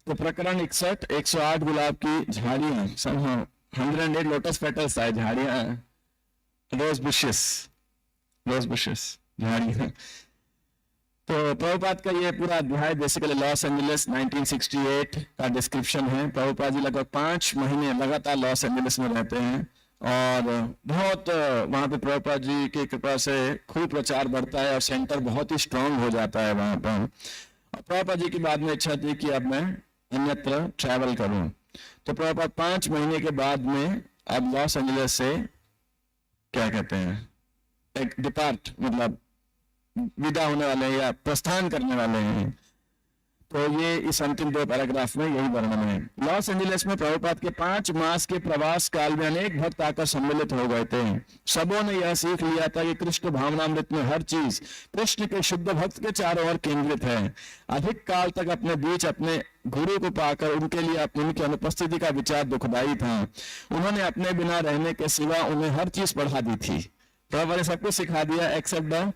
तो प्रकरण 61, 108 गुलाब की झाड़ियां, 108 लोटस पेटल्स है, झाड़ियां, रोज बुशेस झाड़ियां। तो प्रभुपाद का ये पूरा अध्याय बेसिकली लॉस एंजलिस 1968 का डिस्क्रिप्शन है। प्रभुपाद जी लगभग 5 महीने लगातार लॉस एंजलिस में रहते हैं और बहुत वहां पे प्रभुपाद जी की कृपा से खूब प्रचार बढ़ता है और सेंटर बहुत ही स्ट्रांग हो जाता है वहां पर। और प्रभुपाद जी की बाद में इच्छा थी कि अब मैं अन्यत्र ट्रैवल करूं, तो प्रभुपाद 5 महीने के बाद में अब लॉस एंजलिस से क्या कहते हैं एक डिपार्ट, मतलब विदा होने वाले हैं या प्रस्थान करने वाले हैं। तो ये इस अंतिम 2 पैराग्राफ में यही वर्णन है। लॉस एंजलिस में प्रभुपाद के 5 मास के प्रवास काल में अनेक भक्त आकर सम्मिलित हो गए थे। सबों ने यह सीख लिया था कि कृष्ण भावनामृत में हर चीज कृष्ण के शुद्ध भक्त के चारों ओर केंद्रित है। अधिक काल तक अपने बीच अपने गुरु को पाकर उनके लिए उनकी अनुपस्थिति का विचार दुखदायी था। उन्होंने अपने बिना रहने के सिवा उन्हें हर चीज पढ़ा दी थी। प्रभुपाद ने सब कुछ सिखा दिया एक्सेप्ट द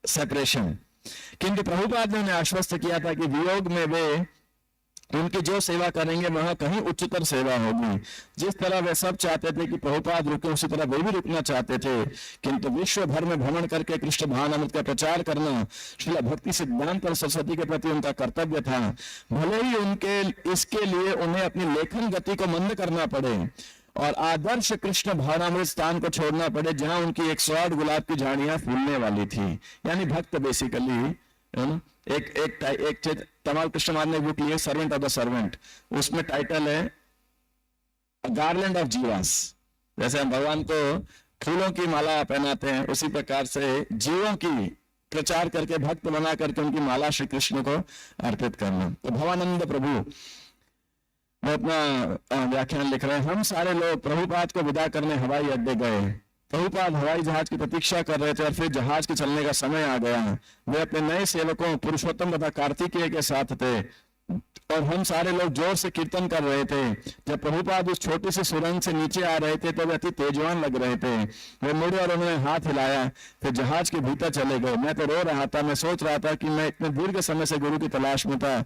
सेपरेशन। किंतु प्रभुपाद ने उन्हें आश्वस्त किया था कि वियोग में वे उनकी जो सेवा करेंगे वहां कहीं उच्चतर सेवा होगी। जिस तरह वे सब चाहते थे कि प्रभुपाद रुके, उसी तरह वे भी रुकना चाहते थे। किंतु विश्व भर में भ्रमण करके कृष्ण भावनामृत का प्रचार करना श्रील भक्ति सिद्धांत और सरस्वती के प्रति उनका कर्तव्य था। भले ही उनके इसके लिए उन्हें अपनी लेखन गति को मंद करना पड़े और आदर्श कृष्ण भावनामृत स्थान को छोड़ना पड़े जहां उनकी 108 गुलाब की झाड़ियां फूलने वाली थी। यानी भक्त बेसिकली एक तमाल कृष्ण मान ने बुक लिए सर्वेंट ऑफ द सर्वेंट, उसमें टाइटल है गार्लैंड ऑफ जीवास। जैसे हम भगवान को फूलों की माला पहनाते हैं, उसी प्रकार से जीवों की प्रचार करके भक्त बना करके उनकी माला श्री कृष्ण को अर्पित करना। तो भवानंद प्रभु वो अपना व्याख्यान लिख रहे हैं। हम सारे लोग प्रभुपाद को विदा करने हवाई अड्डे गए। प्रभुपाद हवाई जहाज की प्रतीक्षा कर रहे थे और फिर जहाज के चलने का समय आ गया। वे अपने नए सेवकों पुरुषोत्तम तथा कार्तिकेय के साथ थे और हम सारे लोग जोर से कीर्तन कर रहे थे। जब प्रभुपाद उस छोटी सी सुरंग से नीचे आ रहे थे तो वे अति तेजवान लग रहे थे। वे मुड़े और उन्होंने हाथ हिलाया, फिर जहाज के भीतर चले गए। मैं तो रो रहा था। मैं सोच रहा था कि मैं इतने दीर्घ समय से गुरु की तलाश में था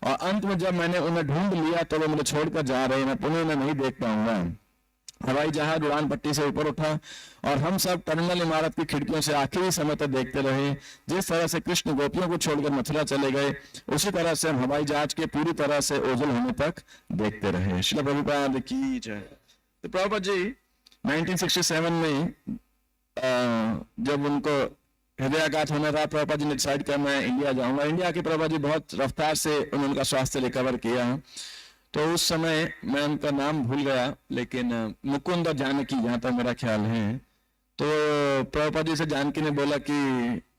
और अंत में जब मैंने उन्हें ढूंढ लिया तो वे मुझे छोड़कर जा रहे। मैं पुनः उन्हें नहीं देख पाऊंगा। हवाई जहाज उड़ान पट्टी से ऊपर उठा और हम सब टर्मिनल इमारत की खिड़कियों से आखिरी समय तक देखते रहे। जिस तरह से कृष्ण गोपियों को छोड़कर मथुरा चले गए, उसी तरह से हम हवाई जहाज के पूरी तरह से ओझल होने तक देखते रहे। श्रील प्रभुपाद की जय। तो प्रभुपाद जी 1967 में जब उनको हृदयाघात होना था, प्रभुपाद जी ने डिसाइड किया मैं इंडिया जाऊंगा। इंडिया के प्रभुपाद जी बहुत रफ्तार से उन्होंने उनका स्वास्थ्य रिकवर किया। तो उस समय मैं उनका नाम भूल गया, लेकिन मुकुंद और जानकी जहां तक मेरा ख्याल है। तो प्रभुपाद जी से जानकी ने बोला कि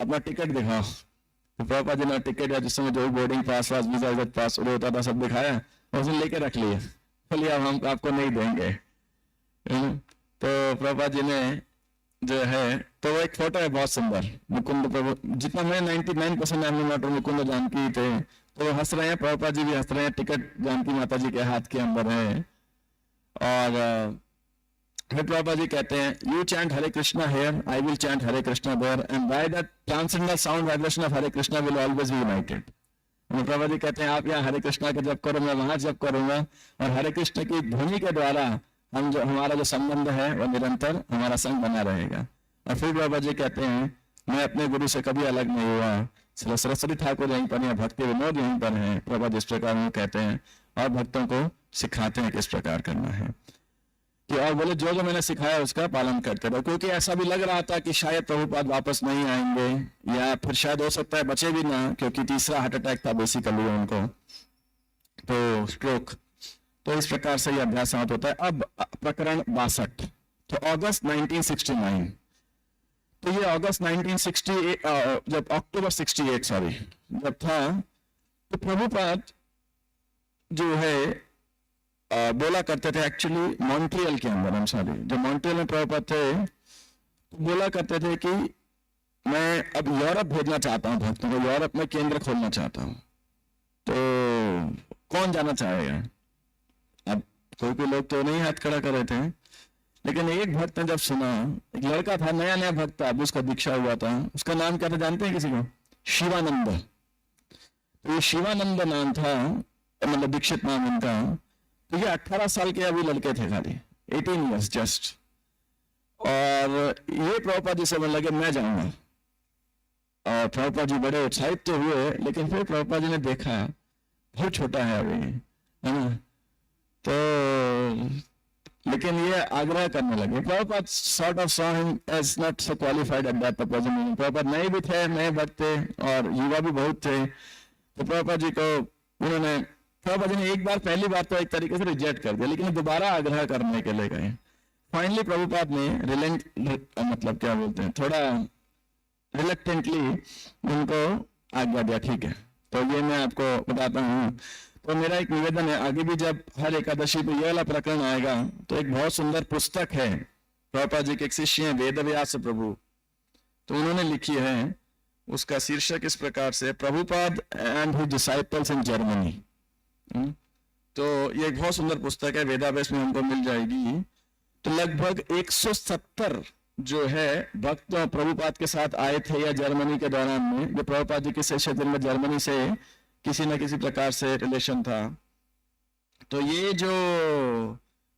अपना टिकट दिखाओ। तो प्रभुपाद जी ने टिकट या जिस समय जो बोर्डिंग पास वास वीजा विजिट पास होता था सब दिखाया और उसने लेके रख लिया। बोलिए अब हम आपको नहीं देंगे। तो प्रभुपाद जी ने जो है, तो वो एक फोटो है बहुत सुंदर मुकुंद प्रभु, जितना मैं 99% मुकुंद जानकी थे तो वो हंस रहे हैं। प्रभुपाद जी भी हंस रहे हैं। टिकट जानकी माता जी के हाथ के अंदर है और फिर प्रभुपाद जी कहते हैं you chant Hare Krishna here, I will chant Hare Krishna there and by that transcendental sound vibration of Hare Krishna will always be united. Prabhupada ji कहते हैं आप यहाँ हरे कृष्णा का जप करो, मैं वहां जप करूंगा और हरे कृष्ण की ध्वनि के द्वारा हम जो हमारा जो संबंध है वो निरंतर हमारा संग बना रहेगा। और फिर प्रभुपाद जी कहते हैं मैं अपने गुरु से कभी अलग नहीं हुआ। सरस्वती ठाकुर यहीं पर है, भक्ति विनोद यहीं पर है। प्रभुपाद इस प्रकार वो कहते हैं और भक्तों को सिखाते हैं किस प्रकार करना है कि और बोले जो जो मैंने सिखाया उसका पालन करते रहो। क्योंकि ऐसा भी लग रहा था कि शायद प्रभुपाद वापस नहीं आएंगे या फिर शायद हो सकता है बचे भी ना, क्योंकि तीसरा हार्ट अटैक था बेसिकली उनको, तो स्ट्रोक। तो इस प्रकार से यह अभ्यास समाप्त होता है। अब प्रकरण 62, तो अगस्त 1969, तो ये अगस्त 1968 जब अक्टूबर 68 सॉरी जब था, तो प्रभुपाद जो है बोला करते थे एक्चुअली मॉन्ट्रियल के अंदर, हम सॉरी जब मॉन्ट्रियल में प्रभुपाद थे तो बोला करते थे कि मैं अब यूरोप भेजना चाहता हूँ भक्तों को, यूरोप में केंद्र खोलना चाहता हूँ। तो कौन जाना चाहेगा? अब कोई लोग तो नहीं हाथ खड़ा कर रहे थे, लेकिन एक भक्त ने जब सुना, एक लड़का था नया नया भक्त था, अब उसका दीक्षा हुआ था, उसका नाम क्या था जानते हैं किसी को? शिवानंद। तो ये शिवानंद नाम था मतलब दीक्षित नाम इनका। तो ये 18 साल के अभी लड़के थे, खाली 18 ईयर्स जस्ट। और ये प्रभुपाद जी से बोलने लगे मैं जाऊंगा। और प्रभुपाद जी बड़े उत्साहित तो हुए, लेकिन फिर प्रभुपाद जी ने देखा बहुत छोटा है अभी, है ना, तो लेकिन ये आग्रह करने लगे। Prabhupada sort of saw him as not so qualified at that proposal meeting। Prabhupada नए भी थे, नए भक्त थे और युवा भी बहुत थे। तो प्रभुपाद जी को उन्होंने, प्रभुपाद जी ने एक बार, पहली बार तो एक तरीके से रिजेक्ट कर दिया, लेकिन दोबारा आग्रह करने के लिए गए। फाइनली प्रभुपाद ने मतलब क्या बोलते हैं, थोड़ा रिलेक्टेंटली उनको आज्ञा दिया, ठीक है। तो ये मैं आपको बताता हूँ। तो मेरा एक निवेदन है, आगे भी जब हर एकादशी पे ये वाला प्रकरण आएगा तो एक बहुत सुंदर पुस्तक है, प्रभुपाद जी के एक शिष्य हैं वेदव्यास प्रभु, तो उन्होंने लिखी है, उसका शीर्षक इस प्रकार से, Prabhupada and his disciples in Germany. तो ये एक बहुत सुंदर पुस्तक है, वेदाव्यास में हमको मिल जाएगी। तो लगभग 170 जो है भक्त प्रभुपाद के साथ आए थे या जर्मनी के दौरान में, जो प्रभुपाद जी के शिष्य जिनमें जर्मनी से किसी न किसी प्रकार से रिलेशन था। तो ये जो,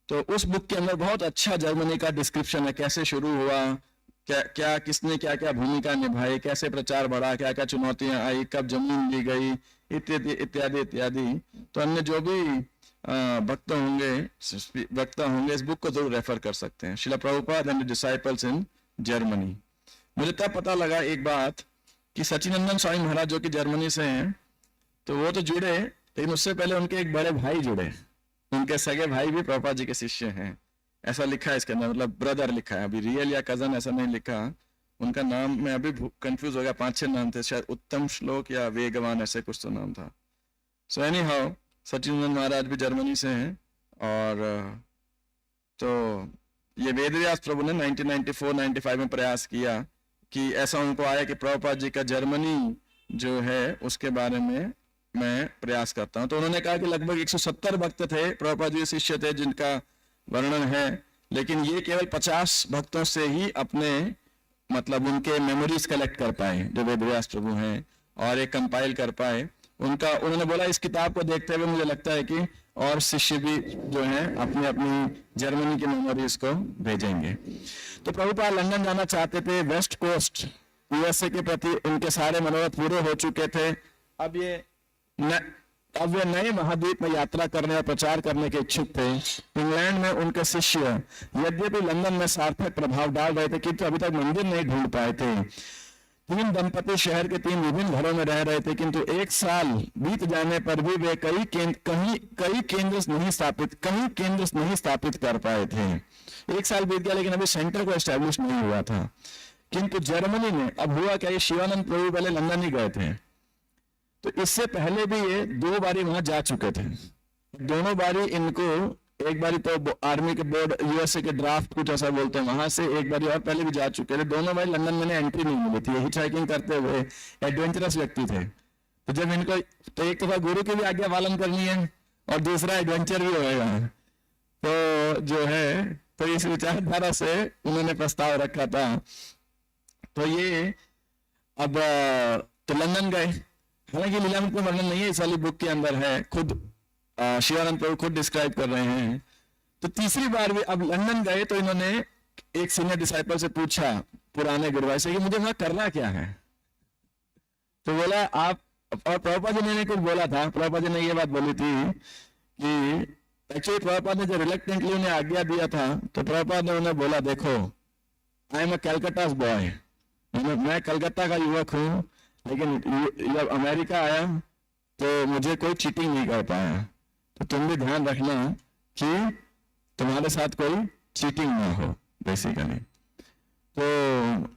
तो उस बुक के अंदर बहुत अच्छा जर्मनी का डिस्क्रिप्शन है, कैसे शुरू हुआ, क्या किसने क्या क्या भूमिका निभाई, कैसे प्रचार बढ़ा, क्या क्या चुनौतियां आई, कब जमीन ली गई, इत्यादि इत्यादि इत्यादि। तो अन्य जो भी वक्ता होंगे इस बुक को जरूर रेफर कर सकते हैं, Srila Prabhupada and disciples in Germany. मुझे तब पता लगा एक बात कि सच्चिदानंद स्वामी महाराज जो कि जर्मनी से हैं, तो वो तो जुड़े, लेकिन उससे पहले उनके एक बड़े भाई जुड़े, उनके सगे भाई भी प्रभुपाद जी के शिष्य हैं, ऐसा लिखा है इसके अंदर, मतलब ब्रदर लिखा है, अभी रियल या कजन ऐसा नहीं लिखा। उनका नाम मैं अभी कंफ्यूज हो गया, 5-6 नाम थे शायद, उत्तम श्लोक या वेगवान ऐसे कुछ तो नाम था। सो एनी हाउ सच्चिदानंद महाराज भी जर्मनी से हैं। और तो ये वेदव्यास प्रभु ने 1994-95 में प्रयास किया कि ऐसा उनको आया कि प्रभुपाद जी का जर्मनी जो है उसके बारे में मैं प्रयास करता हूं। तो उन्होंने कहा कि लगभग 170 भक्त थे, प्रभुपाद जी शिष्य थे जिनका वर्णन है, लेकिन ये केवल 50 भक्तों से ही अपने मतलब उनके मेमोरीज कलेक्ट कर पाए जो वेदव्यास प्रभु हैं, और एक कंपाइल कर पाए उनका। उन्होंने बोला इस किताब को देखते हुए मुझे लगता है कि और शिष्य भी जो हैं अपनी अपनी जर्मनी की मेमोरीज को भेजेंगे। तो प्रभुपाद लंदन जाना चाहते थे, वेस्ट कोस्ट यूएसए के प्रति उनके सारे मनोरथ पूरे हो चुके थे। अब वे नए महाद्वीप में यात्रा करने और प्रचार करने के इच्छुक थे। इंग्लैंड में उनके शिष्य यद्यपि लंदन में सार्थक प्रभाव डाल रहे थे, किंतु अभी तक मंदिर नहीं ढूंढ पाए थे। 3 दंपति शहर के 3 विभिन्न घरों में रह रहे थे, किंतु 1 साल बीत जाने पर भी वे कई केंद्र नहीं स्थापित कर पाए थे। 1 साल बीत गया लेकिन अभी सेंटर को एस्टेब्लिश नहीं हुआ था। किंतु जर्मनी में अब हुआ क्या, ये शिवानंद प्रभु पहले लंदन ही गए थे, तो इससे पहले भी ये 2 बारी वहां जा चुके थे। दोनों बारी इनको, एक बारी तो आर्मी के बोर्ड यूएसए के ड्राफ्ट कुछ ऐसा बोलते हैं वहां से, एक बारी और पहले भी जा चुके थे। दोनों बारी लंदन में एंट्री नहीं मिली थी। हिच हाइकिंग करते हुए एडवेंचरस व्यक्ति थे, तो जब इनको, तो एक तो गुरु की भी आज्ञा पालन करनी है और दूसरा एडवेंचर भी होएगा, तो जो है, तो इस विचारधारा से उन्होंने प्रस्ताव रखा था। तो ये अब तो लंदन गए, हालांकि लीलामृत में वर्णन नहीं है, इस वाली बुक के अंदर है, खुद शिवानंद प्रभु खुद डिस्क्राइब कर रहे हैं। तो तीसरी बार भी अब लंदन गए तो इन्होंने एक सीनियर डिसाइपल से पूछा, पुराने गुरुभाई से, कि मुझे वहां करना क्या है। तो बोला आप, और प्रभुपाद जी ने कुछ बोला था, प्रभुपाद जी ने ये बात बोली थी कि एक्चुअली प्रभुपाद ने जो रिलेक्टेंटली उन्हें आज्ञा दिया था, तो प्रभुपाद ने उन्हें बोला, देखो I am a Calcutta boy, मैं कलकत्ता का युवक हूँ, लेकिन जब अमेरिका आया तो मुझे कोई चीटिंग नहीं कर पाया, तो तुम भी ध्यान रखना कि तुम्हारे साथ कोई चीटिंग ना हो बेसिकली। तो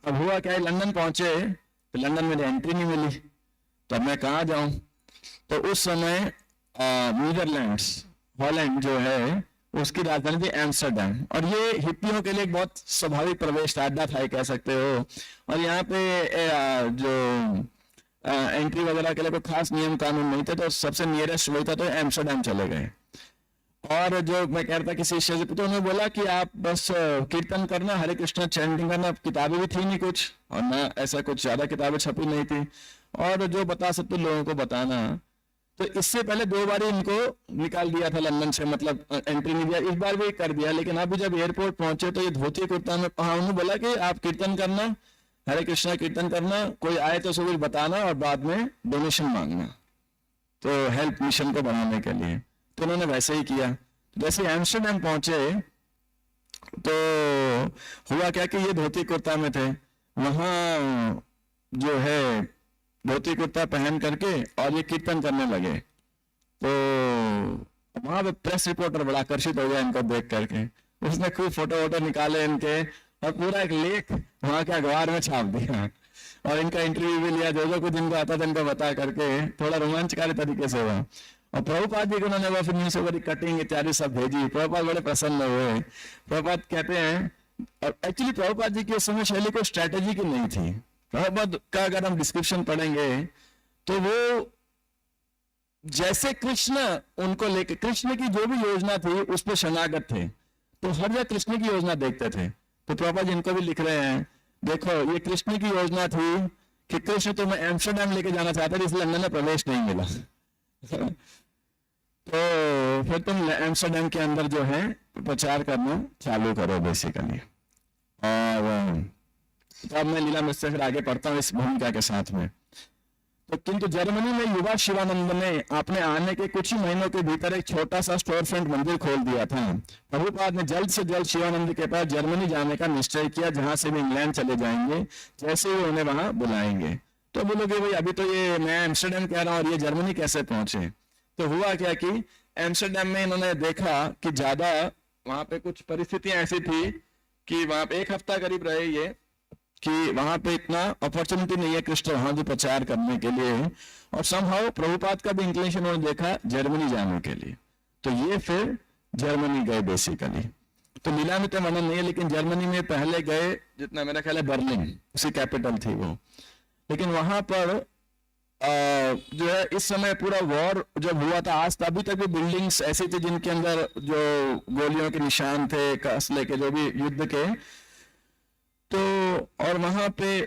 अब हुआ क्या, लंदन पहुंचे तो लंदन में एंट्री नहीं मिली, तो अब मैं कहाँ जाऊं। तो उस समय नीदरलैंड्स, हॉलैंड जो है उसकी राजधानी थी एम्स्टर्डम, और ये हिप्पियों के लिए एक बहुत स्वाभाविक प्रवेश अड्डा था कह सकते हो। और यहाँ पे जो एंट्री वगैरह के लिए कोई खास नियम कानून नहीं थे, तो सबसे नियरेस्ट वही था, तो एम्स्टर्डम चले गए। और जो मैं कह रहा था किसी शिष्य से, तो उन्होंने बोला कि आप बस कीर्तन करना, हरे कृष्ण चैंटिंग करना, किताबें भी थी नहीं कुछ, और ना ऐसा कुछ ज्यादा किताबें छपी नहीं थी, और जो बता सकते लोगों को बताना। तो इससे पहले 2 बार इनको निकाल दिया था लंदन से, मतलब एंट्री नहीं दिया, इस बार भी कर दिया। लेकिन अब जब एयरपोर्ट पहुंचे तो ये धोती कुर्ता में, उन्होंने बोला कि आप कीर्तन करना, हरे कृष्णा कीर्तन करना, कोई आए तो उसको कुछ बताना और बाद में डोनेशन मांगना, तो हेल्प मिशन को बढ़ाने के लिए। तो उन्होंने वैसे ही किया। जैसे एम्स्टर्डम पहुंचे तो हुआ क्या कि ये धोती कुर्ता में थे, वहां जो है धोती कुर्ता पहन करके और ये कीर्तन करने लगे। तो वहां पे प्रेस रिपोर्टर बड़ा आकर्षित हो गया इनको देख करके, उसने खूब फोटो वोटो निकाले इनके और पूरा एक लेख वहां के अखबार में छाप दिया और इनका इंटरव्यू भी लिया, जो कुछ इनको आता था इनको बता करके, थोड़ा रोमांचकारी तरीके से हुआ। और प्रभुपाद जी को उन्होंने वो फिर न्यूज़ पेपर कटिंग इत्यादि सब भेजी। प्रभुपाद बड़े प्रसन्न हुए। प्रभुपाद कहते हैं, और एक्चुअली प्रभुपाद जी की उस समय शैली कोई स्ट्रेटेजी की नहीं थी। प्रभुपाद का अगर हम डिस्क्रिप्शन पढ़ेंगे तो वो जैसे कृष्ण उनको लेके, कृष्ण की जो भी योजना थी उस पर शरणागत थे, तो हर जगह कृष्ण की योजना देखते थे। तो प्रभुपाद जी इनको भी लिख रहे हैं, देखो ये कृष्ण की योजना थी कि कृष्ण तुम्हें एम्स्टर्डम लेके जाना चाहते थे, इसलिए लंदन में प्रवेश नहीं मिला। तो फिर तुम एम्स्टर्डम के अंदर जो है प्रचार करना चालू करो बेसिकली। और तो अब मैं लीला मिश्र से फिर आगे पढ़ता हूँ इस भूमिका के साथ में। तो किंतु जर्मनी में युवा शिवानंद ने अपने आने के कुछ ही महीनों के भीतर एक छोटा सा स्टोर फ्रंट मंदिर खोल दिया था। प्रभुपाद ने जल्द से जल्द शिवानंद के पास जर्मनी जाने का निश्चय किया, जहां से वे इंग्लैंड चले जाएंगे जैसे ही उन्हें वहां बुलाएंगे। तो बोलोगे भाई अभी तो ये मैं एम्स्टर्डम कह रहा हूँ और ये जर्मनी कैसे पहुंचे? तो हुआ क्या कि एम्स्टर्डम में इन्होंने देखा कि ज्यादा वहां पे कुछ परिस्थितियां ऐसी थी कि वहां पे 1 हफ्ता करीब रहे ये, कि वहां पे इतना अपॉर्चुनिटी नहीं है कृष्ण वहां भी प्रचार करने के लिए। और समहाउ प्रभुपाद का भी इंक्लिनेशन उन्होंने देखा जर्मनी जाने के लिए, तो ये फिर जर्मनी गए बेसिकली। तो लीला में तो वर्णन नहीं है, लेकिन जर्मनी में पहले गए, जितना मेरा ख्याल है बर्लिन उसकी कैपिटल थी वो। लेकिन वहां पर जो है इस समय पूरा वॉर जब हुआ था, आज अभी तक भी बिल्डिंग्स ऐसी थी जिनके अंदर जो गोलियों के निशान थे, असले के, जो भी युद्ध के। तो और वहां पे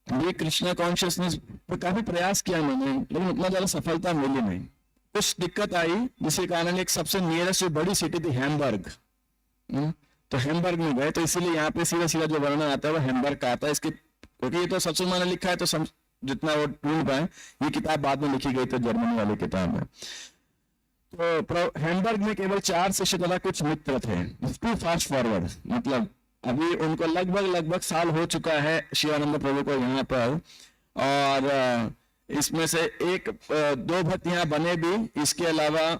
भी कृष्णा कॉन्शियसनेस पर काफी प्रयास किया मैंने, लेकिन उतना ज्यादा सफलता मिली नहीं। कुछ दिक्कत आई जिसके कारण एक सबसे नियरेस्ट जो बड़ी सिटी थी हैम्बर्ग, तो हैम्बर्ग में गए। तो इसीलिए यहाँ पे सीधा सीधा जो वर्णन आता है वो हैम्बर्ग का आता है इसके, क्योंकि ये तो सबसे मैंने लिखा है तो जितना वो ढूंढ पाए, ये किताब बाद में लिखी गई तो जर्मनी वाली किताब है। तो हैम्बर्ग में केवल 4 शिष्य तथा कुछ मित्र थे। टू फास्ट फॉरवर्ड, मतलब अभी उनको लगभग साल हो चुका है शिवानंद प्रभु को यहाँ पर, और इसमें से 2 भक्त यहाँ बने भी। इसके अलावा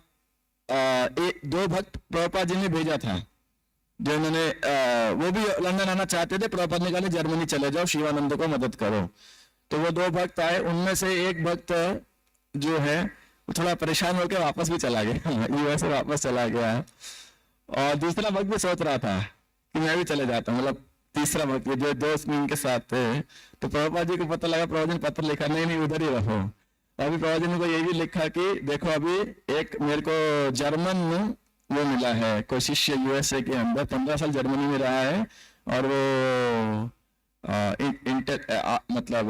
2 भक्त प्रभुपाद जी ने भेजा था, जो उन्होंने वो भी लंदन आना चाहते थे। प्रभुपाद ने कहा जर्मनी चले जाओ, शिवानंद को मदद करो। तो वो 2 भक्त आए, उनमें से एक भक्त जो है वो थोड़ा परेशान होकर वापस भी चला गया, यूएस से वापस चला गया। और दूसरा भक्त भी सोच रहा था कि मैं भी चले जाता हूँ, मतलब तीसरा भक्त जो दोस्त इनके साथ थे। तो प्रभुपाद जी को पता लगा, प्रभुपाद जी ने पत्र लिखा, नहीं उधर ही रहो। अभी प्रभुपाद जी ने को ये भी लिखा कि देखो अभी एक मेरे को जर्मन वो मिला है, कोई शिष्य यूएसए के अंदर 15 साल जर्मनी में रहा है, और वो मतलब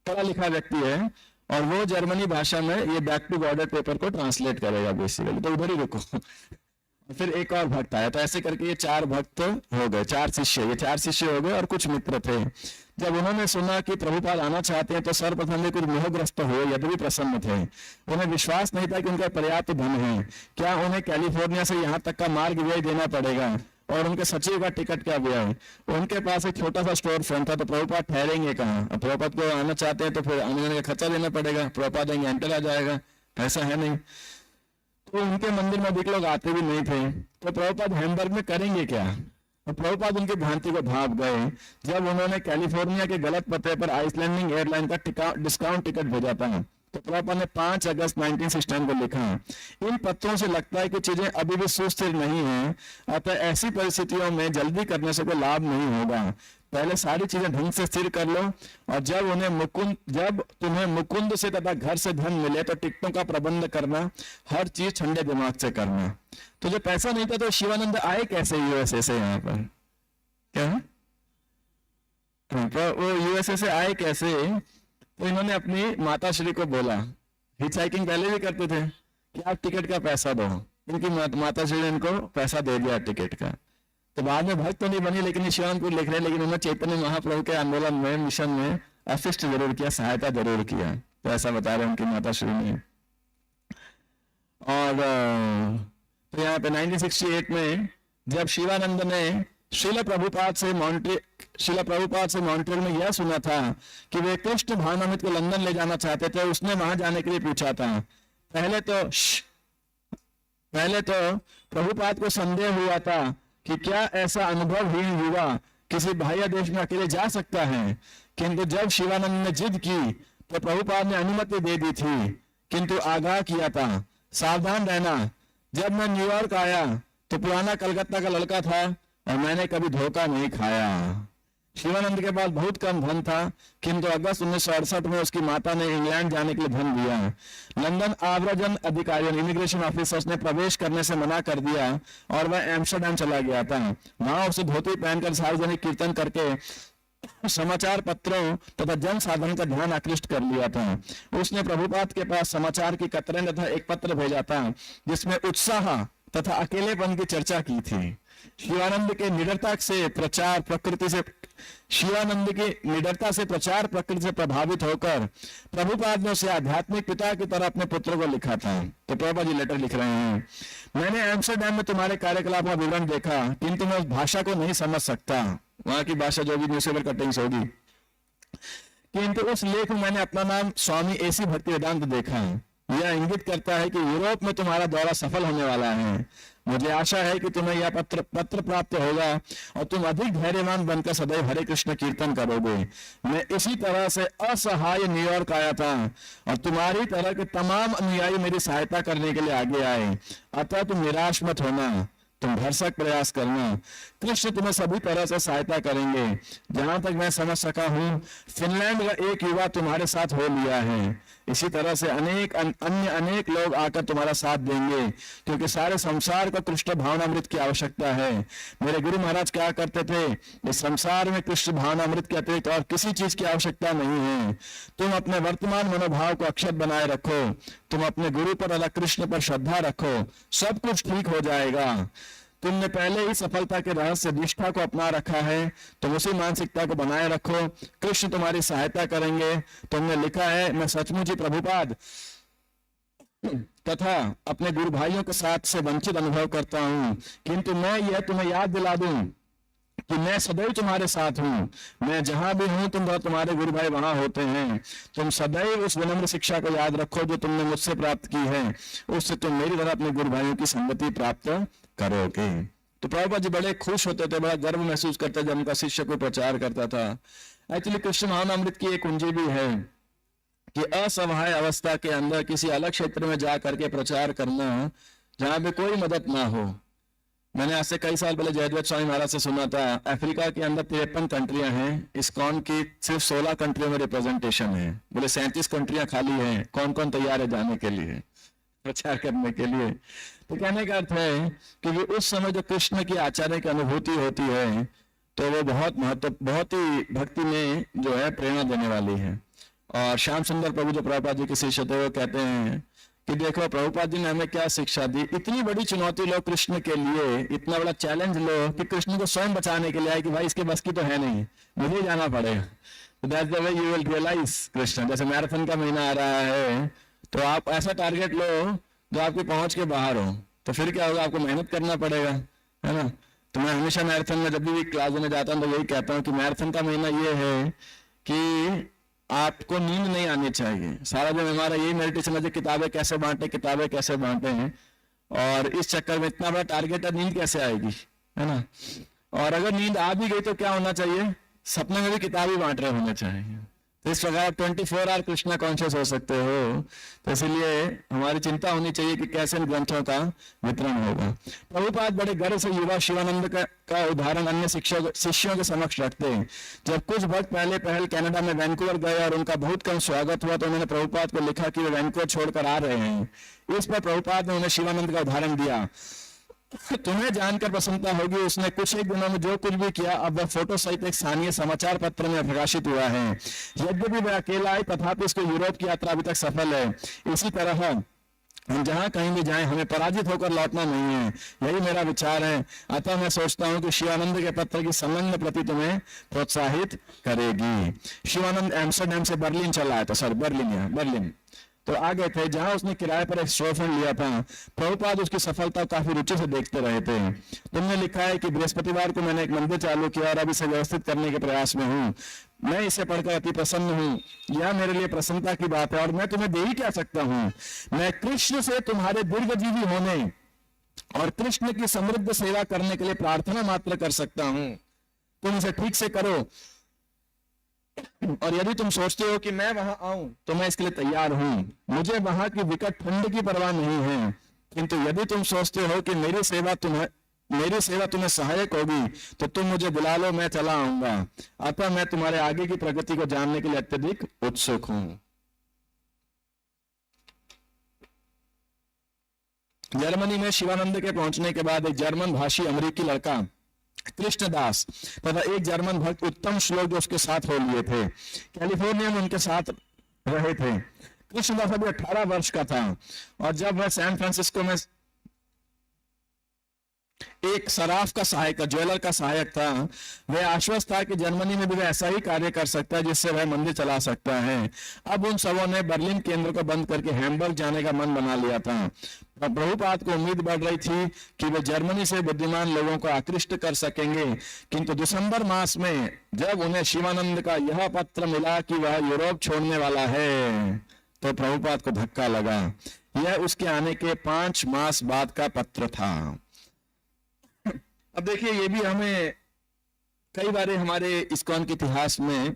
पढ़ा लिखा व्यक्ति है, और वो जर्मनी भाषा में ये बैक टू बॉर्डर पेपर को ट्रांसलेट करेगा बेसिकली। तो उधर ही रुको। फिर एक और भक्त आया। तो ऐसे करके ये 4 भक्त हो गए, 4 शिष्य, ये 4 शिष्य हो गए और कुछ मित्र थे। जब उन्होंने सुना कि प्रभुपाद आना चाहते हैं तो सर्वप्रथम कुछ मोहग्रस्त हुए, यद्यपि प्रसन्न थे। उन्हें विश्वास नहीं था कि उनका पर्याप्त धन है, क्या उन्हें कैलिफोर्निया से यहाँ तक का मार्ग व्यय देना पड़ेगा, और उनके सचिव का टिकट क्या व्यय। उनके पास एक छोटा सा स्टोर फ्रंट था, तो प्रभुपाद ठहरेंगे कहाँ? प्रभुपाद को आना चाहते हैं तो फिर आने जाने का खर्चा देना पड़ेगा, प्रभुपाद आएंगे एंटर आ जाएगा, पैसा है नहीं। तो उनके मंदिर में अधिक लोग आते भी नहीं थे, तो प्रभुपाद हैम्बर्ग में करेंगे क्या? तो प्रभुपाद उनकी भ्रांति को भाप गए जब उन्होंने कैलिफोर्निया के गलत पते पर आइसलैंडिंग एयरलाइन का डिस्काउंट टिकट भेजा था। तो प्रभुपाद ने 5 अगस्त 1969 को लिखा, इन पत्रों से लगता है कि चीजें अभी भी सुस्थिर नहीं है, अतः ऐसी परिस्थितियों में जल्दी करने से कोई लाभ नहीं होगा। पहले सारी चीजें ढंग से स्थिर कर लो, और जब तुम्हें मुकुंद से तथा घर से धन मिले तो टिकटों का प्रबंध करना, हर चीज ठंडे दिमाग से करना। तो जब पैसा नहीं था तो शिवानंद आए कैसे यूएसए से यहाँ पर? क्या वो यूएसए से आए कैसे? तो इन्होंने अपनी माता श्री को बोला, हिचहाइकिंग पहले भी करते थे, कि आप टिकट का पैसा दो। इनकी माता श्री ने इनको पैसा दे दिया टिकट का। तो बाद में भक्त तो नहीं बनी, लेकिन शिवानंद को लिख रहे, लेकिन उन्होंने चैतन्य महाप्रभु के आंदोलन में, मिशन में असिस्ट जरूर किया, सहायता जरूर किया। तो ऐसा बता रहे उनकी माता श्री ने। और तो यहाँ पे 1968 में जब शिवानंद ने श्रील प्रभुपाद से मॉन्ट्रियल में यह सुना था कि वे कृष्ण भावनामृत को लंदन ले जाना चाहते थे, उसने वहां जाने के लिए पूछा था। पहले तो प्रभुपाद को संदेह हुआ था कि क्या ऐसा अनुभवहीन युवा किसी बाह्य देश में अकेले जा सकता है, किंतु जब शिवानंद ने जिद की तो प्रभुपाद ने अनुमति दे दी थी, किंतु आगाह किया था, सावधान रहना। जब मैं न्यूयॉर्क आया तो पुराना कलकत्ता का लड़का था और मैंने कभी धोखा नहीं खाया। शिवानंद के पास बहुत कम धन था, किंतु अगस्त 1968 में उसकी माता ने इंग्लैंड जाने के लिए धन दिया। लंदन आव्रजन अधिकारियों, इमिग्रेशन ऑफिसर्स ने प्रवेश करने से मना कर दिया और वह एम्स्टर्डम चला गया था। वहां उसे धोती पहनकर सार्वजनिक कीर्तन करके समाचार पत्रों तथा जन साधन का ध्यान आकृष्ट कर लिया था। उसने प्रभुपाद के पास समाचार की कतरें तथा एक पत्र भेजा था जिसमें उत्साह तथा अकेलेपन की चर्चा की थी। शिवानंद की निडरता से प्रचार प्रकृति से प्रभावित होकर प्रभुपाद ने उसे आध्यात्मिक पिता की तरह अपने पुत्र को लिखा था। तो प्रभुपाद जी लेटर लिख रहे हैं, मैंने एम्स्टर्डम में तुम्हारे कार्यकलाप का विवरण देखा, किंतु मैं उस भाषा को नहीं समझ सकता, वहां की भाषा जो भी न्यूज़पेपर कटिंग्स होगी, किंतु उस लेख में मैंने अपना नाम स्वामी एसी भक्ति वेदांत देखा। यह इंगित करता है कि यूरोप में तुम्हारा दौरा सफल होने वाला है। मुझे आशा है कि तुम्हें यह पत्र प्राप्त होगा और तुम अधिक धैर्यवान बनकर सदैव हरे कृष्ण कीर्तन करोगे। मैं इसी तरह से असहाय न्यूयॉर्क आया था और तुम्हारी तरह के तमाम अनुयायी मेरी सहायता करने के लिए आगे आए। अतः तुम निराश मत होना, तुम भरसक प्रयास करना, कृष्ण तुम्हें सभी तरह से सहायता करेंगे। जहां तक मैं समझ सका हूं, फिनलैंड का एक युवा तुम्हारे साथ हो लिया है। इसी तरह से अनेक लोग आकर तुम्हारा साथ देंगे, क्योंकि सारे संसार को कृष्ण भावनामृत की आवश्यकता है। मेरे गुरु महाराज क्या करते थे, इस संसार में कृष्ण भावनामृत के अतिरिक्त और किसी चीज की आवश्यकता नहीं है। तुम अपने वर्तमान मनोभाव को अक्षत बनाए रखो, तुम अपने गुरु पर अला कृष्ण पर श्रद्धा रखो, सब कुछ ठीक हो जाएगा। तुमने पहले ही सफलता के रहस्य निष्ठा को अपना रखा है, तुम उसी मानसिकता को बनाए रखो, कृष्ण तुम्हारी सहायता करेंगे। तुमने लिखा है, मैं सचमुच ही प्रभुपाद तथा अपने गुरु भाइयों के साथ से वंचित अनुभव करता हूं, किंतु मैं यह तुम्हें याद दिला दूं कि मैं सदैव तुम्हारे साथ हूं। मैं जहां भी हूं तुम्हारे गुरु भाई वहां होते हैं। तुम सदैव उस विनम्र शिक्षा को याद रखो जो तुमने मुझसे प्राप्त की है, उससे तुम मेरी तरह अपने गुरु भाइयों की संगति प्राप्त करोगे। तो प्रभुपाद जी बड़े खुश होते थे, बड़ा गर्व महसूस करते जब उनका शिष्य को प्रचार करता था। एक्चुअली कृष्ण भावनामृत की एक कुंजी भी है कि असहाय अवस्था के अंदर किसी अलग क्षेत्र में जा करके प्रचार करना जहां पे कोई मदद ना हो। मैंने आज से कई साल पहले जयद्वैत स्वामी महाराज से सुना था, अफ्रीका के अंदर 53 कंट्रियां हैं, इस्कॉन की सिर्फ 16 कंट्रियों में रिप्रेजेंटेशन है। बोले 37 कंट्रियां खाली हैं, कौन कौन तैयार है जाने के लिए, प्रचार करने के लिए। तो कहने का अर्थ है कि उस समय जो कृष्ण की आचार्य की अनुभूति होती है तो वो बहुत ही भक्ति में जो है प्रेरणा देने वाली है। और श्याम सुंदर प्रभु जो प्रभुपाद जी के शिष्य थे वो कहते हैं कि देखो प्रभुपाद जी ने हमें क्या शिक्षा दी, इतनी बड़ी चुनौती लो कृष्ण के लिए, इतना बड़ा चैलेंज लो कि कृष्ण को स्वयं बचाने के लिए आए कि भाई इसके बस की तो है नहीं, मुझे जाना पड़ेगा। That's the way you will realise Krishna. जैसे मैराथन का महीना आ रहा है तो आप ऐसा टारगेट लो जो आपकी पहुंच के बाहर हो, तो फिर क्या होगा, आपको मेहनत करना पड़ेगा, है ना। तो मैं हमेशा मैराथन में जब भी क्लास में जाता हूँ तो यही कहता हूँ कि मैराथन का महीना ये है कि आपको नींद नहीं आनी चाहिए। सारा दिन हमारा यही मेडिटेशन है, किताबें कैसे बांटे हैं, और इस चक्कर में इतना बड़ा टारगेट है, नींद कैसे आएगी, है ना। और अगर नींद आ भी गई तो क्या होना चाहिए, सपने में भी किताब ही बांट रहे होने चाहिए। तो इस प्रकार 24 आवर कृष्णा कॉन्शियस हो सकते हो। तो इसलिए हमारी चिंता होनी चाहिए कि कैसे इन ग्रंथों का वितरण होगा। प्रभुपाद बड़े गर्व से युवा शिवानंद का उदाहरण अन्य शिष्यों के समक्ष रखते हैं। जब कुछ भक्त पहल कनाडा में वैंकूवर गए और उनका बहुत कम स्वागत हुआ तो उन्होंने प्रभुपाद को लिखा कि वे वैंकूवर छोड़कर आ रहे हैं। इस पर प्रभुपाद ने उन्हें शिवानंद का उदाहरण दिया तुम्हें जानकर प्रसन्नता होगी, उसने कुछ एक दिनों में जो कुछ भी किया अब वह फोटो सहित एक स्थानीय समाचार पत्र में प्रकाशित हुआ है। यद्यपि वह अकेला है तथापि उसकी यूरोप की यात्रा अभी तक सफल है। इसी तरह हम जहां कहीं भी जाएं हमें पराजित होकर लौटना नहीं है, यही मेरा विचार है। अतः मैं सोचता हूं कि शिवानंद के पत्र की संलग्न प्रति तुम्हें प्रोत्साहित करेगी। शिवानंद एम्स्टरडैम से बर्लिन चला आया था, सॉरी बर्लिन तो आ गए थे, जहां उसने किराए पर एक स्टोरफ्रंट लिया था। प्रभुपाद उसकी सफलता काफी रुचि से देखते रहे थे। तुमने लिखा है कि बृहस्पतिवार को मैंने एक मंदिर चालू किया और अब इसे व्यवस्थित करने के प्रयास में हूँ। मैं इसे पढ़कर अति प्रसन्न हूँ, यह मेरे लिए प्रसन्नता की बात है और मैं तुम्हें दे ही क्या सकता हूँ। मैं कृष्ण से तुम्हारे दीर्घजीवी होने और कृष्ण की समृद्ध सेवा करने के लिए प्रार्थना मात्र कर सकता हूँ। तुम इसे ठीक से करो और यदि तुम सोचते हो कि मैं वहां आऊं तो मैं इसके लिए तैयार हूं। मुझे वहां की विकट ठंड की परवाह नहीं है, किंतु यदि तुम सोचते हो कि मेरी सेवा तुम्हें सहायक होगी तो तुम मुझे बुला लो, मैं चला आऊंगा। अतः मैं तुम्हारे आगे की प्रगति को जानने के लिए अत्यधिक उत्सुक हूं। जर्मनी में शिवानंद के पहुंचने के बाद एक जर्मन भाषी अमेरिकी लड़का कृष्णदास तथा एक जर्मन भक्त उत्तम श्लोक जो उसके साथ हो लिए थे, कैलिफोर्निया में उनके साथ रहे थे। कृष्णदास अभी 18 वर्ष का था और जब वह सैन फ्रांसिस्को में एक सराफ का सहायक, ज्वेलर का सहायक था, वह आश्वस्त था कि जर्मनी में भी वह ऐसा ही कार्य कर सकता है जिससे वह मंदिर चला सकता है। अब उन सबों ने बर्लिन केंद्र को बंद करके हैम्बर्ग जाने का मन बना लिया था। प्रभुपाद को उम्मीद बढ़ रही थी कि वे जर्मनी से बुद्धिमान लोगों को आकृष्ट कर सकेंगे, किंतु दिसंबर मास में जब उन्हें शिवानंद का यह पत्र मिला कि वह यूरोप छोड़ने वाला है तो प्रभुपाद को धक्का लगा। यह उसके आने के 5 मास बाद का पत्र था। अब देखिए, ये भी हमें कई बार हमारे इस्कॉन के इतिहास में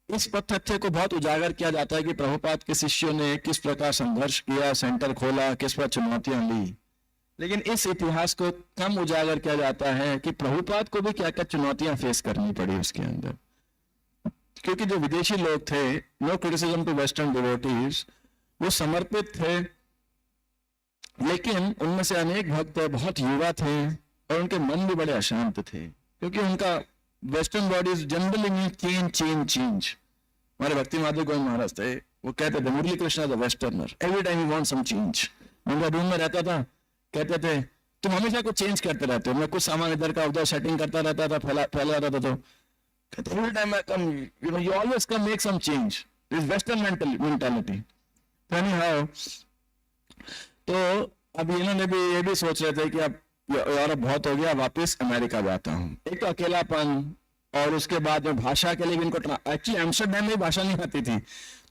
इस तथ्य को बहुत उजागर किया जाता है कि प्रभुपाद के शिष्यों ने किस प्रकार संघर्ष किया, सेंटर खोला, किस प्रकार चुनौतियां ली। लेकिन इस इतिहास को कम उजागर किया जाता है कि प्रभुपाद को भी क्या क्या चुनौतियां फेस करनी पड़ी उसके अंदर। क्योंकि जो विदेशी लोग थे, no criticism to western devotees, वो समर्पित थे, लेकिन उनमें से अनेक भक्त बहुत युवा थे और उनके मन भी बड़े अशांत थे, क्योंकि उनका western bodies generally mean change. हमारे भक्ति माधव गोविंद महाराज थे, वो कहते थे Murali Krishna the westerner, every time you want some change. उनका रूम में रहता था, कहते थे तुम हमेशा कुछ चेंज करते रहते हो। मैं कुछ सामान इधर का उधर सेटिंग करता रहता था, फैला रहता था, तो कहते every time I come, you always come make some change, this western mentality. तो अब इन्होंने भी ये भी सोच रहे थे कि अब यूरोप बहुत हो गया, वापस अमेरिका जाता हूँ। एक तो अकेलापन और उसके बाद में भाषा के लिए भी इनको, एक्चुअली एम्स्टरडैम में भाषा नहीं आती थी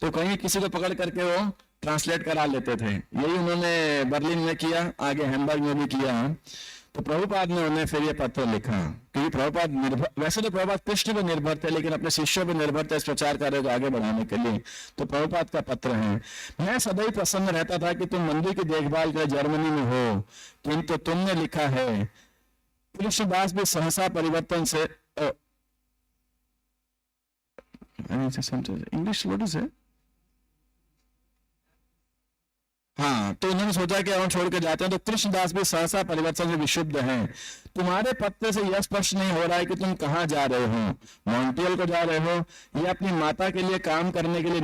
तो कहीं किसी को पकड़ करके वो ट्रांसलेट करा लेते थे। यही उन्होंने बर्लिन में किया, आगे हैम्बर्ग में भी किया। तो प्रभुपाद ने उन्हें फिर ये पत्र लिखा, क्योंकि प्रभुपाद वैसे तो प्रभुपाद कृष्ण पर निर्भर थे, लेकिन अपने शिष्यों पर निर्भर थे इस प्रचार कार्य को आगे बढ़ाने के लिए। तो प्रभुपाद का पत्र है, मैं सदैव प्रसन्न रहता था कि तुम मंदिर की देखभाल के जर्मनी में हो, किंतु तुमने लिखा है कृष्णदास भी सहसा परिवर्तन से इंग्लिश वर्ड है। हाँ, तो उन्होंने सोचा कि हम छोड़ के जाते हैं, तो कृष्णदास भी सहसा परिवर्तन से विशुद्ध हैं। तुम्हारे पत्र से यह स्पष्ट नहीं हो रहा है कि तुम कहाँ जा रहे हो, मॉन्ट्रियल को जा रहे हो या अपनी माता के लिए काम करने के लिए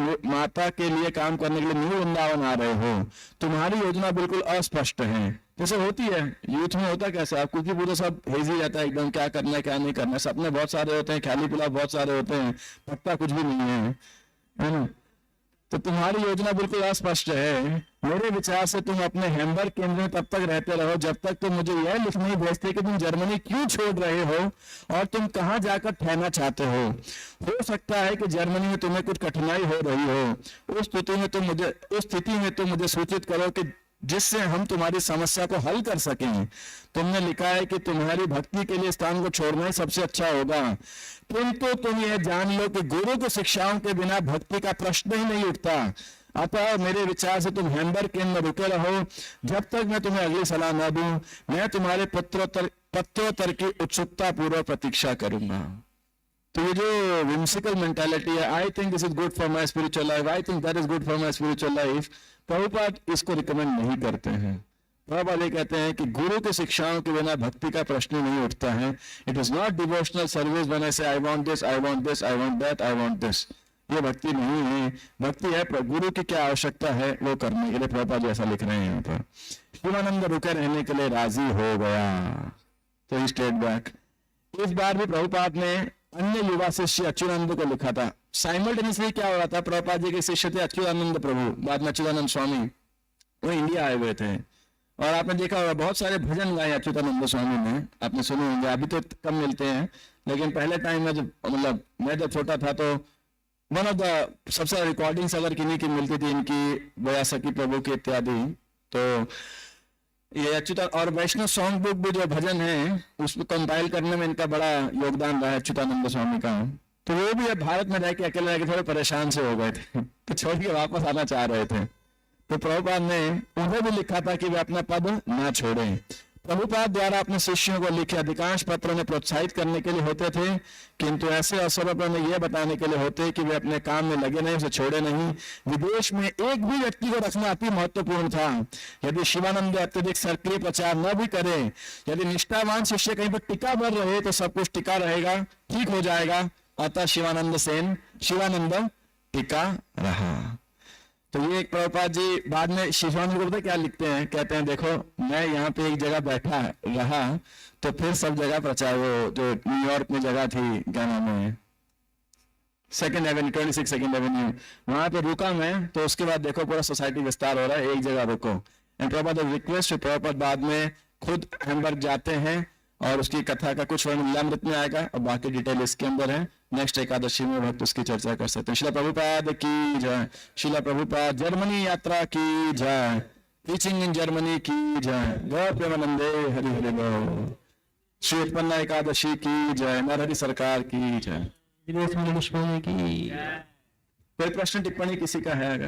न्यू वृंदावन आ रहे हो। तुम्हारी योजना बिल्कुल अस्पष्ट है, जैसे होती है यूथ में। होता कैसा, क्योंकि पूरा सब हेजी रहता है एकदम, क्या करना है क्या नहीं करना है, सपने बहुत सारे होते हैं, ख्याली पुलाव बहुत सारे होते हैं, पक्का कुछ भी नहीं है ना। तो तुम्हारी योजना बिल्कुल अस्पष्ट है। मेरे विचार से तुम अपने हैम्बर्ग केंद्र में तब तक रहते रहो जब तक तुम मुझे यह लिख नहीं भेजते कि तुम जर्मनी क्यों छोड़ रहे हो और तुम कहां जाकर ठहरना चाहते हो। हो सकता है कि जर्मनी में तुम्हें कुछ कठिनाई हो रही हो, उस स्थिति में तुम मुझे सूचित करो कि जिससे हम तुम्हारी समस्या को हल कर सकें। तुमने लिखा है कि तुम्हारी भक्ति के लिए स्थान को छोड़ना ही सबसे अच्छा होगा, किंतु तुम यह जान लो कि गुरु की शिक्षाओं के बिना भक्ति का प्रश्न ही नहीं उठता। अतः मेरे विचार से तुम हैम्बर्ग केंद्र में रुके रहो जब तक मैं तुम्हें अगली सलाह न दूं। मैं तुम्हारे पत्रोत्तर की उत्सुकता पूर्वक प्रतीक्षा करूंगा। तो ये जो विम्सिकल मेंटालिटी है, I think this is good for my spiritual life, I think that is good for my spiritual life, Prabhupada इसको रिकमेंड नहीं करते हैं। प्रभुपाद ये कहते हैं कि गुरु की शिक्षाओं के बिना भक्ति का प्रश्न ही नहीं उठता है. It is not devotional service when I say I want this, I want this, I want that, I want this. ये भक्ति नहीं है. भक्ति है गुरु की क्या आवश्यकता है वो करने के लिए. प्रभुपाद जी ऐसा लिख रहे हैं यहाँ पर. शिवानंद रुके रहने के लिए राजी हो गया, तो ही स्टेट बैक. इस बार भी प्रभुपाद ने अन्य युवा शिष्य अच्युतानंद को लिखा था. साइमल्टेनियसली क्या हो रहा था, प्रभुपाद जी के शिष्य थे अच्युतानंद प्रभु, बाद में अच्युतानंद स्वामी, वो इंडिया आए हुए थे. और आपने देखा होगा बहुत सारे भजन गाए अच्युतानंद स्वामी ने, आपने सुने होंगे. अभी तो कम मिलते हैं, लेकिन पहले टाइम में जब मतलब मैं जब छोटा था तो वन ऑफ द सबसे रिकॉर्डिंग्स अगर किन्हीं की मिलती थी इनकी, बयासकी प्रभु की इत्यादि, तो ये अच्युता और वैष्णव सॉन्ग बुक भी जो भजन है उसको कंपाइल करने में इनका बड़ा योगदान रहा है अच्युतानंद स्वामी का. तो वो भी अब भारत में रह के अकेले रह के थोड़े परेशान से हो गए थे, तो छोड़ के वापस आना चाह रहे थे. तो प्रभुपाद ने उन्हें भी लिखा था कि वे अपना पद ना छोड़ें. प्रभुपाद द्वारा अपने शिष्यों को लिखे अधिकांश पत्र उन्हें प्रोत्साहित करने के लिए होते थे, किंतु ऐसे अवसरों पर उन्हें यह बताने के लिए होते कि वे अपने काम में लगे नहीं, उसे छोड़े नहीं. विदेश में एक भी व्यक्ति को रखना अति महत्वपूर्ण था. यदि शिवानंद अत्यधिक सक्रिय प्रचार न भी करे, यदि निष्ठावान शिष्य कहीं पर टिका भर रहे तो सब कुछ टिका रहेगा, ठीक हो जाएगा. अतः शिवानंद टिका रहा. तो ये एक प्रभुपाद जी बाद में शिवानंद को पता क्या लिखते हैं, कहते हैं देखो मैं यहाँ पे एक जगह बैठा रहा तो फिर सब जगह प्रचार, वो जो न्यूयॉर्क में जगह थी क्या नाम है, 2nd एवेन्यू, 26 2nd एवेन्यू, वहां पे रुका मैं. तो उसके बाद देखो पूरा सोसाइटी विस्तार हो रहा है, एक जगह रुको. एंड प्रभुपाद रिक्वेस्ट, प्रभुपाद बाद में खुद हैम्बर्ग जाते हैं और उसकी कथा का कुछ वर्णन लीलामृत में आएगा और बाकी डिटेल इसके अंदर है. नेक्स्ट एकादशी में भक्त उसकी चर्चा कर सकते हैं. शिला प्रभुपाद की जय. शिला प्रभुपाद जर्मनी यात्रा की जय. टीचिंग इन जर्मनी की जय. गौर प्रेमानंदे हरि हरि बोल. श्री उत्पन्ना एकादशी की जय. नरहरि सरकार की जय. कोई प्रश्न टिप्पणी किसी का है अगर?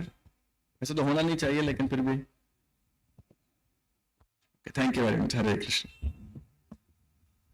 वैसे तो होना नहीं चाहिए लेकिन फिर भी. Thank you very much. Hare Krishna.